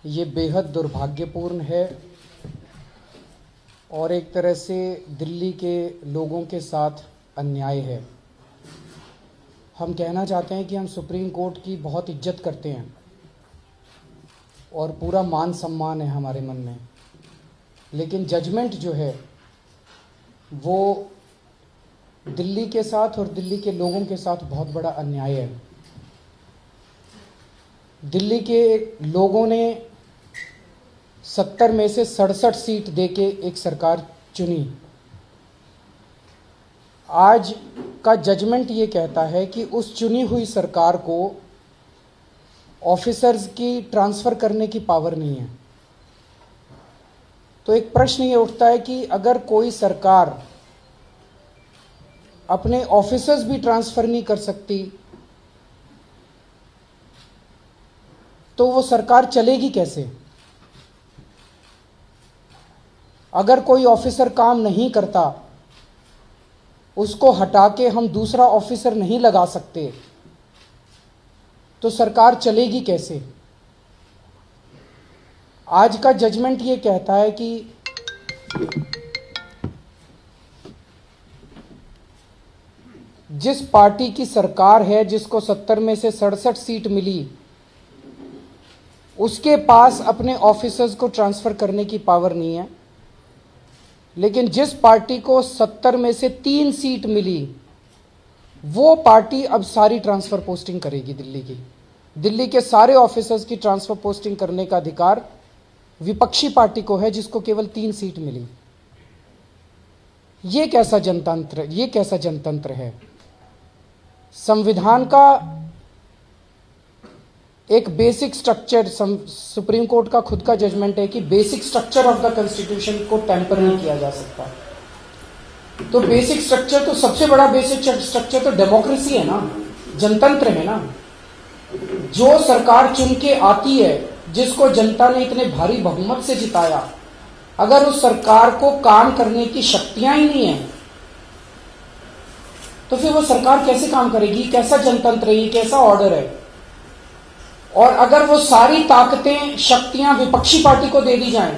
ये बेहद दुर्भाग्यपूर्ण है और एक तरह से दिल्ली के लोगों के साथ अन्याय है। हम कहना चाहते हैं कि हम सुप्रीम कोर्ट की बहुत इज्जत करते हैं और पूरा मान सम्मान है हमारे मन में, लेकिन जजमेंट जो है वो दिल्ली के साथ और दिल्ली के लोगों के साथ बहुत बड़ा अन्याय है। दिल्ली के लोगों ने 70 में से 67 सीट देके एक सरकार चुनी। आज का जजमेंट ये कहता है कि उस चुनी हुई सरकार को ऑफिसर्स की ट्रांसफ़र करने की पावर नहीं है। तो एक प्रश्न ये उठता है कि अगर कोई सरकार अपने ऑफिसर्स भी ट्रांसफ़र नहीं कर सकती तो वो सरकार चलेगी कैसे? अगर कोई ऑफिसर काम नहीं करता, उसको हटा के हम दूसरा ऑफिसर नहीं लगा सकते, तो सरकार चलेगी कैसे? आज का जजमेंट ये कहता है कि जिस पार्टी की सरकार है, जिसको 70 में से 67 सीट मिली, उसके पास अपने ऑफिसर्स को ट्रांसफ़र करने की पावर नहीं है। लेकिन जिस पार्टी को 70 में से 3 सीट मिली, वो पार्टी अब सारी ट्रांसफ़र पोस्टिंग करेगी। दिल्ली के सारे ऑफिसर्स की ट्रांसफ़र पोस्टिंग करने का अधिकार विपक्षी पार्टी को है, जिसको केवल 3 सीट मिली। ये कैसा जनतंत्र है? संविधान का एक बेसिक स्ट्रक्चर, सुप्रीम कोर्ट का खुद का जजमेंट है कि basic structure of the constitution को टेम्पर नहीं किया जा सकता। तो बेसिक स्ट्रक्चर, तो सबसे बड़ा बेसिक स्ट्रक्चर तो डेमोक्रेसी है ना, जनतंत्र है ना। जो सरकार चुन के आती है, जिसको जनता ने इतने भारी बहुमत से जिताया, अगर उस सरकार को काम करने की शक्तियां ही नहीं है तो फिर वो सरकार कैसे काम करेगी? कैसा जनतंत्र है ये? कैसा ऑर्डर है? और अगर वो सारी ताकतें, शक्तियां विपक्षी पार्टी को दे दी जाएं,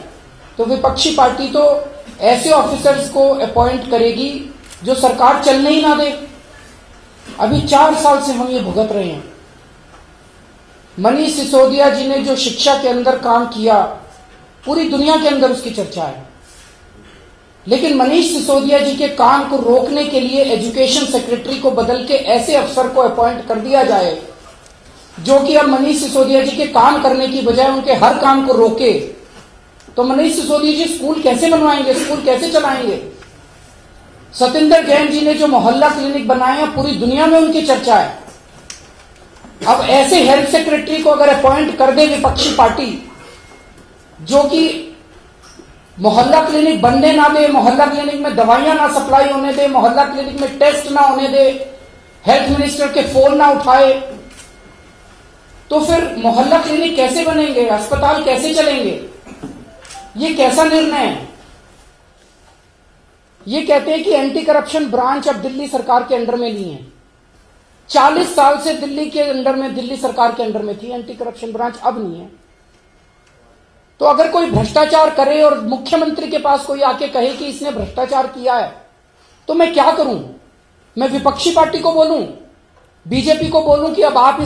तो विपक्षी पार्टी तो ऐसे ऑफिसर्स को अपॉइंट करेगी जो सरकार चलने ही ना दे। अभी 4 साल से हम ये भुगत रहे हैं। मनीष सिसोदिया जी ने जो शिक्षा के अंदर काम किया, पूरी दुनिया के अंदर उसकी चर्चा है, लेकिन मनीष सिसोदिया जी के काम को रोकने के लिए एजुकेशन सेक्रेटरी को बदल के ऐसे अफसर को अपॉइंट कर दिया जाए जो कि अब मनीष सिसोदिया जी के काम करने की बजाय उनके हर काम को रोके। तो मनीष सिसोदिया जी स्कूल कैसे बनवाएंगे? स्कूल कैसे चलाएंगे? सतिंदर जैन जी ने जो मोहल्ला क्लिनिक बनाए हैं, पूरी दुनिया में उनकी चर्चा है। अब ऐसे हेल्थ सेक्रेटरी को अगर अपॉइंट कर दे विपक्षी पार्टी, जो कि मोहल्ला क्लिनिक बनने ना दे, मोहल्ला क्लिनिक में दवाइयां ना सप्लाई होने दे, मोहल्ला क्लिनिक में टेस्ट ना होने दे, हेल्थ मिनिस्टर के फोन ना उठाए, तो फिर मोहल्ला क्लिनिक कैसे बनेंगे? अस्पताल कैसे चलेंगे? ये कैसा निर्णय है? ये कहते हैं कि एंटी करप्शन ब्रांच अब दिल्ली सरकार के अंडर में नहीं है। 40 साल से दिल्ली सरकार के अंडर में थी एंटी करप्शन ब्रांच, अब नहीं है। तो अगर कोई भ्रष्टाचार करे और मुख्यमंत्री के पास कोई आके कहे कि इसने भ्रष्टाचार किया है, तो मैं क्या करूं? मैं विपक्षी पार्टी को बोलूं, बीजेपी को बोलूं कि अब आप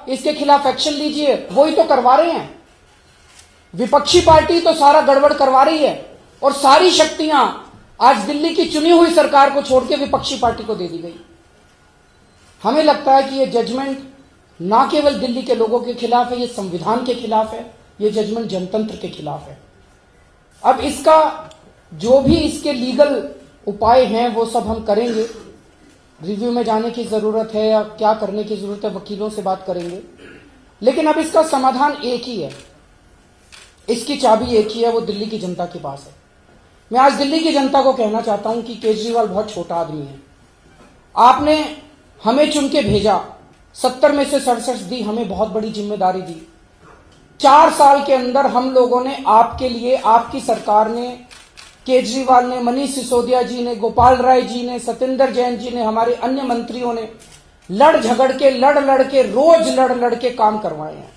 इसके खिलाफ एक्शन लीजिए? वही तो करवा रहे हैं। विपक्षी पार्टी तो सारा गड़बड़ करवा रही है और सारी शक्तियां आज दिल्ली की चुनी हुई सरकार को छोड़ के विपक्षी पार्टी को दे दी गई। हमें लगता है कि ये जजमेंट ना केवल दिल्ली के लोगों के खिलाफ है, ये संविधान के खिलाफ है, ये जजमेंट जनतंत्र के खिलाफ है। अब इसका जो भी इसके लीगल उपाय हैं वो सब हम करेंगे। रिव्यू में जाने की जरूरत है या क्या करने की जरूरत है, वकीलों से बात करेंगे। लेकिन अब इसका समाधान एक ही है, इसकी चाबी एक ही है, वो दिल्ली की जनता के पास है। मैं आज दिल्ली की जनता को कहना चाहता हूं कि केजरीवाल बहुत छोटा आदमी है। आपने हमें चुन के भेजा, 70 में से 67 दी, हमें बहुत बड़ी जिम्मेदारी दी। 4 साल के अंदर हम लोगों ने आपके लिए, आपकी सरकार ने, केजरीवाल ने, मनीष सिसोदिया जी ने, गोपाल राय जी ने, सतिंदर जैन जी ने, हमारे अन्य मंत्रियों ने लड़ झगड़ के, रोज लड़ के काम करवाए हैं।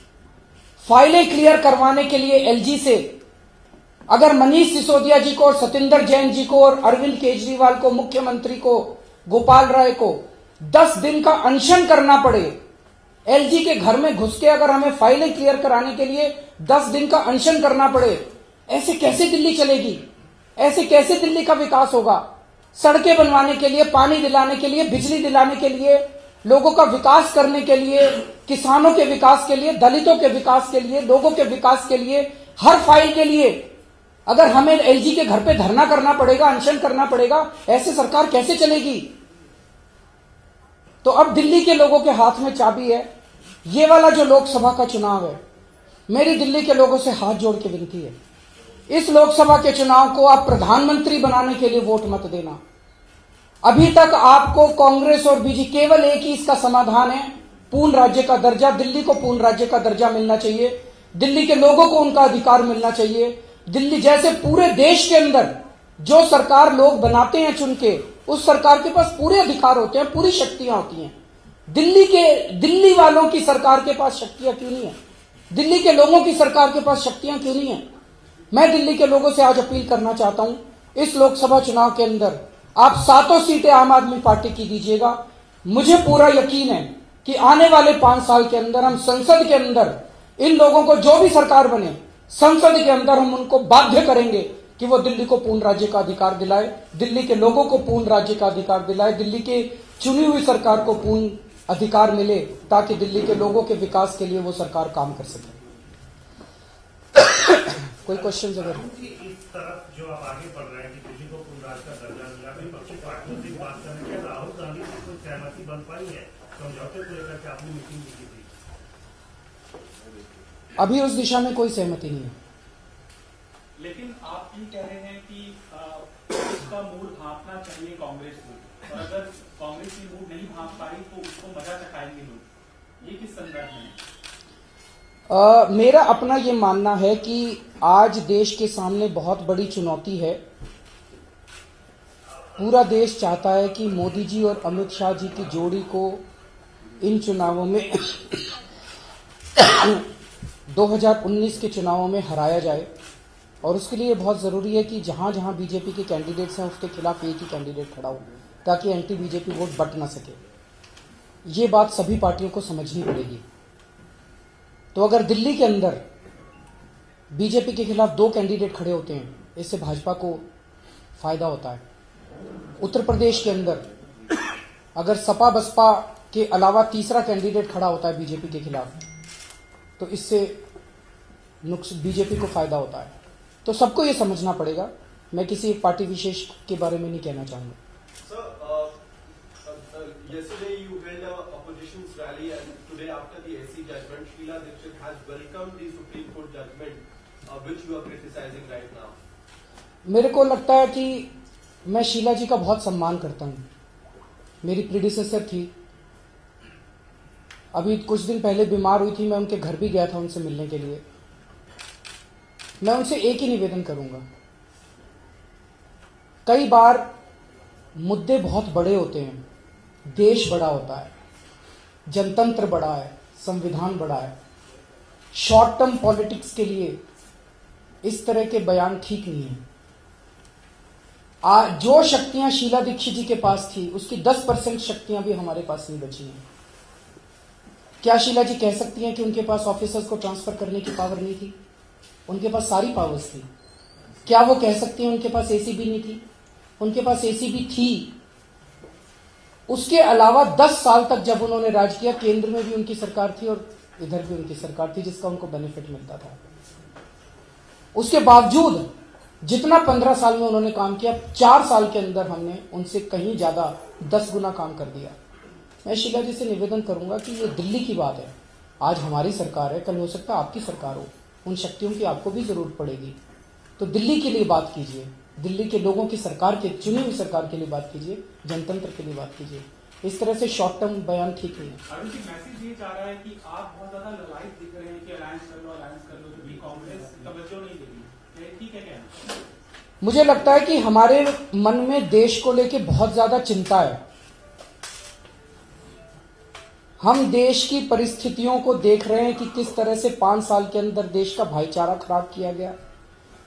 फाइलें क्लियर करवाने के लिए एलजी से अगर मनीष सिसोदिया जी को और सतिंदर जैन जी को और अरविंद केजरीवाल को, मुख्यमंत्री को, गोपाल राय को 10 दिन का अनशन करना पड़े, एलजी के घर में घुस के अगर हमें फाइलें क्लियर कराने के लिए 10 दिन का अनशन करना पड़े, ऐसे कैसे दिल्ली चलेगी? ऐसे कैसे दिल्ली का विकास होगा? सड़कें बनवाने के लिए, पानी दिलाने के लिए, बिजली दिलाने के लिए, लोगों का विकास करने के लिए, किसानों के विकास के लिए, दलितों के विकास के लिए, लोगों के विकास के लिए, हर फाइल के लिए अगर हमें एलजी के घर पे धरना करना पड़ेगा, अनशन करना पड़ेगा, ऐसे सरकार कैसे चलेगी? तो अब दिल्ली के लोगों के हाथ में चाबी है। ये वाला जो लोकसभा का चुनाव है, मेरी दिल्ली के लोगों से हाथ जोड़ के विनती है, इस लोकसभा के चुनाव को आप प्रधानमंत्री बनाने के लिए वोट मत देना। अभी तक आपको कांग्रेस और बीजेपी केवल एक ही इसका समाधान है, पूर्ण राज्य का दर्जा। दिल्ली को पूर्ण राज्य का दर्जा मिलना चाहिए, दिल्ली के लोगों को उनका अधिकार मिलना चाहिए। दिल्ली जैसे पूरे देश के अंदर जो सरकार लोग बनाते हैं चुन के, उस सरकार के पास पूरे अधिकार होते हैं, पूरी शक्तियां होती हैं। दिल्ली वालों की सरकार के पास शक्तियां क्यों नहीं है? दिल्ली के लोगों की सरकार के पास शक्तियां क्यों नहीं है? मैं दिल्ली के लोगों से आज अपील करना चाहता हूं, इस लोकसभा चुनाव के अंदर आप 7 सीटें आम आदमी पार्टी की दीजिएगा। मुझे पूरा यकीन है कि आने वाले 5 साल के अंदर हम संसद के अंदर इन लोगों को, जो भी सरकार बने, संसद के अंदर हम उनको बाध्य करेंगे कि वो दिल्ली को पूर्ण राज्य का अधिकार दिलाए, दिल्ली के लोगों को पूर्ण राज्य का अधिकार दिलाए, दिल्ली के चुनी हुई सरकार को पूर्ण अधिकार मिले, ताकि दिल्ली के लोगों के विकास के लिए वो सरकार काम कर सके। कोई क्वेश्चन अगर इस तरफ जो आप आगे बढ़ रहे हैं कि दिल्ली को पूर्ण राज्य का दर्जा मिला, विपक्षी पार्टियों से बात करने के राहुल गांधी से कोई सहमति बन पाई है? समझौते को लेकर के आपने मीटिंग की थी? अभी उस दिशा में कोई सहमति नहीं है। लेकिन आप ये कह रहे हैं कि उसका मूड भांपना चाहिए कांग्रेस को, और अगर कांग्रेस की मूड नहीं भांप पाई तो उसको मजा चखाएंगे लोग। ये किस संदर्भ में? मेरा अपना ये मानना है कि आज देश के सामने बहुत बड़ी चुनौती है। पूरा देश चाहता है कि मोदी जी और अमित शाह जी की जोड़ी को इन चुनावों में 2019 के चुनावों में हराया जाए, और उसके लिए बहुत जरूरी है कि जहां जहां बीजेपी के कैंडिडेट्स हैं उसके खिलाफ एक ही कैंडिडेट खड़ा हो, ताकि एंटी बीजेपी वोट बट ना सके। ये बात सभी पार्टियों को समझनी पड़ेगी। तो अगर दिल्ली के अंदर बीजेपी के खिलाफ 2 कैंडिडेट खड़े होते हैं, इससे भाजपा को फायदा होता है। उत्तर प्रदेश के अंदर अगर सपा बसपा के अलावा तीसरा कैंडिडेट खड़ा होता है बीजेपी के खिलाफ, तो इससे बीजेपी को फायदा होता है। तो सबको ये समझना पड़ेगा। मैं किसी एक पार्टी विशेष के बारे में नहीं कहना चाहूंगा। Yesterday you held a opposition's rally, and today after the SC judgment, Sheila Dikshit has welcomed the Supreme Court judgment, which you are criticizing right now. मेरे को लगता है कि मैं शीला जी का बहुत सम्मान करता हूं। मेरी प्रीडिसेसर थी, अभी कुछ दिन पहले बीमार हुई थी, मैं उनके घर भी गया था उनसे मिलने के लिए। मैं उनसे एक ही निवेदन करूंगा, कई बार मुद्दे बहुत बड़े होते हैं, देश बड़ा होता है, जनतंत्र बड़ा है, संविधान बड़ा है। शॉर्ट टर्म पॉलिटिक्स के लिए इस तरह के बयान ठीक नहीं है। जो शक्तियां शीला दीक्षित जी के पास थी, उसकी 10% शक्तियां भी हमारे पास नहीं बची हैं। क्या शीला जी कह सकती हैं कि उनके पास ऑफिसर्स को ट्रांसफर करने की पावर नहीं थी? उनके पास सारी पावर्स थी। क्या वो कह सकती हैं उनके पास एसीबी नहीं थी? उनके पास एसीबी थी। उसके अलावा 10 साल तक जब उन्होंने राज किया, केंद्र में भी उनकी सरकार थी और इधर भी उनकी सरकार थी, जिसका उनको बेनिफिट मिलता था। उसके बावजूद जितना 15 साल में उन्होंने काम किया, 4 साल के अंदर हमने उनसे कहीं ज्यादा 10 गुना काम कर दिया। मैं शीला जी से निवेदन करूंगा कि ये दिल्ली की बात है, आज हमारी सरकार है, कल हो सकता है आपकी सरकार हो, उन शक्तियों की आपको भी जरूरत पड़ेगी। तो दिल्ली के लिए बात कीजिए, दिल्ली के लोगों की सरकार के, चुनी हुई सरकार के लिए बात कीजिए, जनतंत्र के लिए बात कीजिए। इस तरह से शॉर्ट टर्म बयान ठीक नहीं है। अरुण जी, मैसेज ये चाह रहा है कि आप बहुत ज्यादा ललायत दिख रहे हैं कि अलायंस कर लो, क्योंकि कांग्रेस तवज्जो नहीं दे रही। ठीक है क्या? मुझे लगता है कि हमारे मन में देश को लेकर बहुत ज्यादा चिंता है। हम देश की परिस्थितियों को देख रहे हैं कि किस तरह से 5 साल के अंदर देश का भाईचारा खराब किया गया,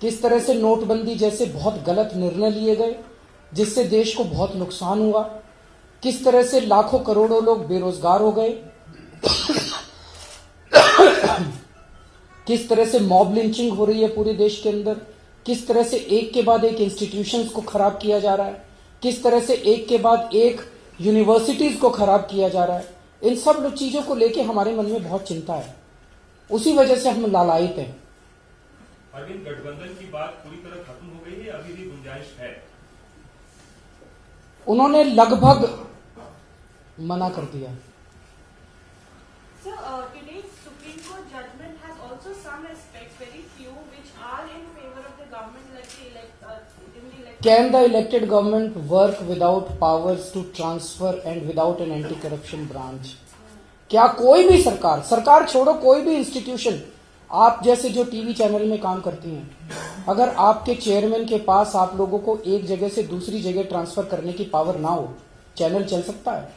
किस तरह से नोटबंदी जैसे बहुत गलत निर्णय लिए गए जिससे देश को बहुत नुकसान हुआ, किस तरह से लाखों करोड़ों लोग बेरोजगार हो गए, किस तरह से मॉब लिंचिंग हो रही है पूरे देश के अंदर, किस तरह से एक के बाद एक इंस्टीट्यूशंस को खराब किया जा रहा है, किस तरह से एक के बाद एक यूनिवर्सिटीज को खराब किया जा रहा है। इन सब चीजों को लेके हमारे मन में बहुत चिंता है, उसी वजह से हम लालायित हैं। अरविंद, गठबंधन की बात पूरी तरह खत्म हो गई है, अभी भी गुंजाइश है? उन्होंने लगभग मना कर दिया। So today's Supreme Court judgment has also some aspects, very few, which are in favor of the government, like the Can the elected government work without powers to transfer and without an anti-corruption branch? क्या कोई भी सरकार छोड़ो, कोई भी institution, आप जैसे जो टीवी चैनल में काम करती हैं, अगर आपके चेयरमैन के पास आप लोगों को एक जगह से दूसरी जगह ट्रांसफर करने की पावर ना हो, चैनल चल सकता है?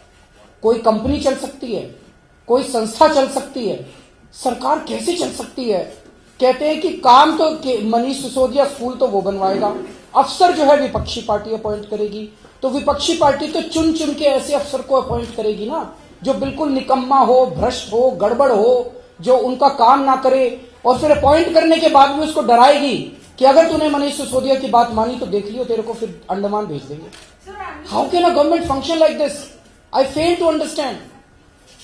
कोई कंपनी चल सकती है? कोई संस्था चल सकती है? सरकार कैसे चल सकती है? कहते हैं कि काम तो मनीष सिसोदिया स्कूल तो वो बनवाएगा, अफसर जो है विपक्षी पार्टी अपॉइंट करेगी, तो विपक्षी पार्टी तो चुन चुन के ऐसे अफसर को अपॉइंट करेगी ना जो बिल्कुल निकम्मा हो, भ्रष्ट हो, गड़बड़ हो, जो उनका काम ना करे, और फिर अपॉइंट करने के बाद भी उसको डराएगी कि अगर तूने मनीष सिसोदिया की बात मानी तो देख लियो, तेरे को फिर अंडमान भेज देंगे। How can a government function like this? I fail to understand.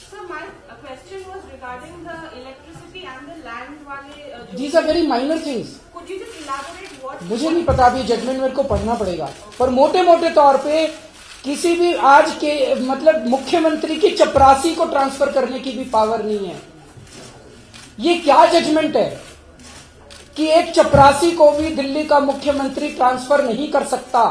So my question was regarding the electricity and the land वाले These are very minor things. Could you just elaborate what? मुझे नहीं पता, अभी judgement मेरे को पढ़ना पड़ेगा, पर मोटे मोटे तौर पे किसी भी आज के मतलब मुख्यमंत्री की चपरासी को ट्रांसफर करने की भी पावर नहीं है। ये क्या जजमेंट है कि एक चपरासी को भी दिल्ली का मुख्यमंत्री ट्रांसफर नहीं कर सकता?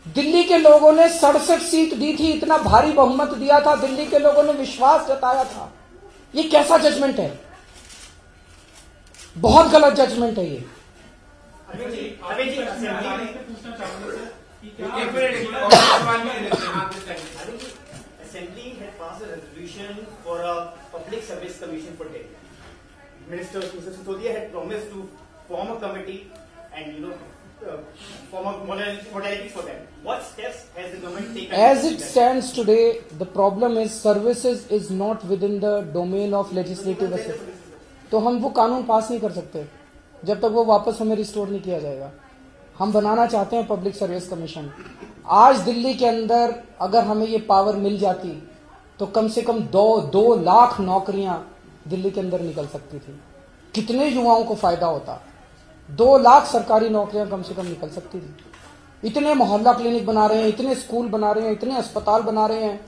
दिल्ली के लोगों ने 67 सीट दी थी, इतना भारी बहुमत दिया था, दिल्ली के लोगों ने विश्वास जताया था। ये कैसा जजमेंट है? बहुत गलत जजमेंट है ये। Assembly had passed a resolution for a public service commission for Delhi. Minister Mr. Sisodia had promised to form a committee and form a modalities for that. What steps has the government taken? As it stands today, the problem is services is not within the domain of legislative assembly. तो हम वो कानून पास नहीं कर सकते जब तक वो वापस हमें रिस्टोर नहीं किया जाएगा। हम बनाना चाहते हैं पब्लिक सर्विस कमीशन। आज दिल्ली के अंदर अगर हमें ये पावर मिल जाती तो कम से कम 2 लाख नौकरियां दिल्ली के अंदर निकल सकती थी। कितने युवाओं को फायदा होता? 2 लाख सरकारी नौकरियां कम से कम निकल सकती थी। इतने मोहल्ला क्लिनिक बना रहे हैं, इतने स्कूल बना रहे हैं, इतने अस्पताल बना रहे हैं,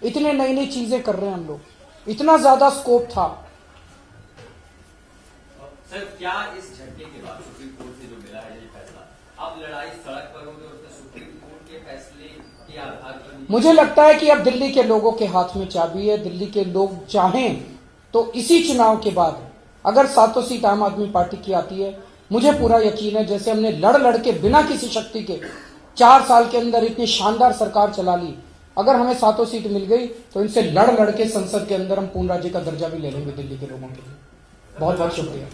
इतने नई नई चीजें कर रहे हैं हम लोग, इतना ज्यादा स्कोप था। सर, क्या इस झटके के बाद सुप्रीम कोर्ट से जो मिला है ये फैसला, अब लड़ाई सड़क पर होगी और सुप्रीम कोर्ट के फैसले के आधार पर? मुझे लगता है कि अब दिल्ली के लोगों के हाथ में चाबी है। दिल्ली के लोग चाहें तो इसी चुनाव के बाद अगर 7 सीट आम आदमी पार्टी की आती है, मुझे पूरा यकीन है जैसे हमने लड़ के बिना किसी शक्ति के 4 साल के अंदर इतनी शानदार सरकार चला ली, अगर हमें 7 सीट मिल गई तो इनसे लड़ के संसद के अंदर हम पूर्ण राज्य का दर्जा भी ले लेंगे दिल्ली के लोगों के लिए। बहुत बहुत शुक्रिया।